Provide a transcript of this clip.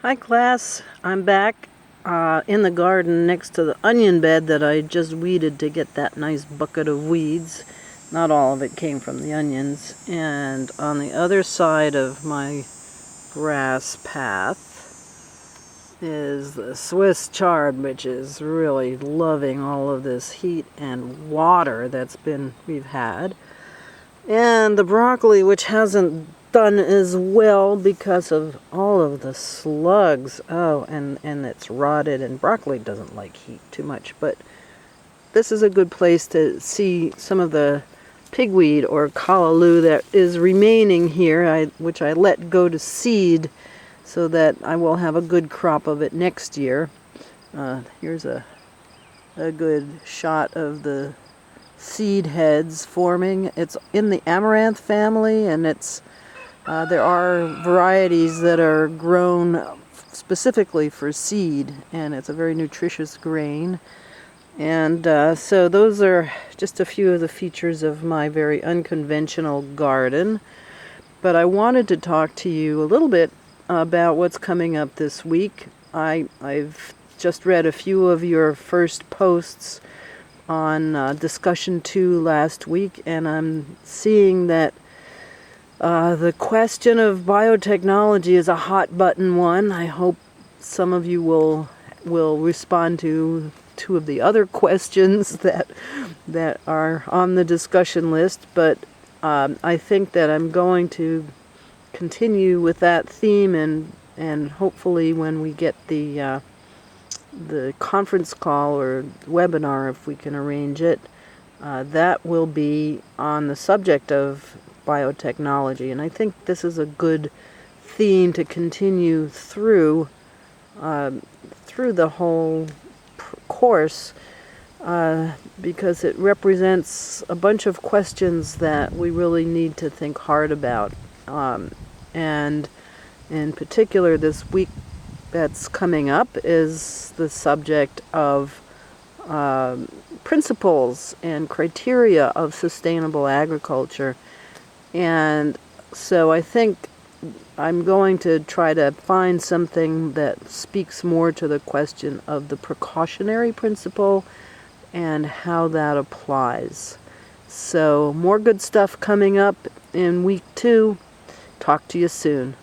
Hi class, I'm back in the garden next to the onion bed that I just weeded to get that nice bucket of weeds. Not all of it came from the onions. And on the other side of my grass path is the Swiss chard, which is really loving all of this heat and water we've had. And the broccoli, which hasn't done as well because of all of the slugs. Oh, and it's rotted, and broccoli doesn't like heat too much. But this is a good place to see some of the pigweed or callaloo that is remaining here, which I let go to seed so that I will have a good crop of it next year. Here's a good shot of the seed heads forming. It's in the amaranth family, and there are varieties that are grown specifically for seed, and it's a very nutritious grain. And so those are just a few of the features of my very unconventional garden. But I wanted to talk to you a little bit about what's coming up this week. I've just read a few of your first posts on discussion 2 last week, and I'm seeing that the question of biotechnology is a hot button one. I hope some of you will respond to 2 of the other questions that are on the discussion list, but I think that I'm going to continue with that theme, and hopefully when we get the conference call or webinar, if we can arrange it, that will be on the subject of biotechnology. And I think this is a good theme to continue through the whole course, because it represents a bunch of questions that we really need to think hard about. And in particular, this week that's coming up is the subject of principles and criteria of sustainable agriculture. And so I think I'm going to try to find something that speaks more to the question of the precautionary principle and how that applies. So more good stuff coming up in week 2. Talk to you soon.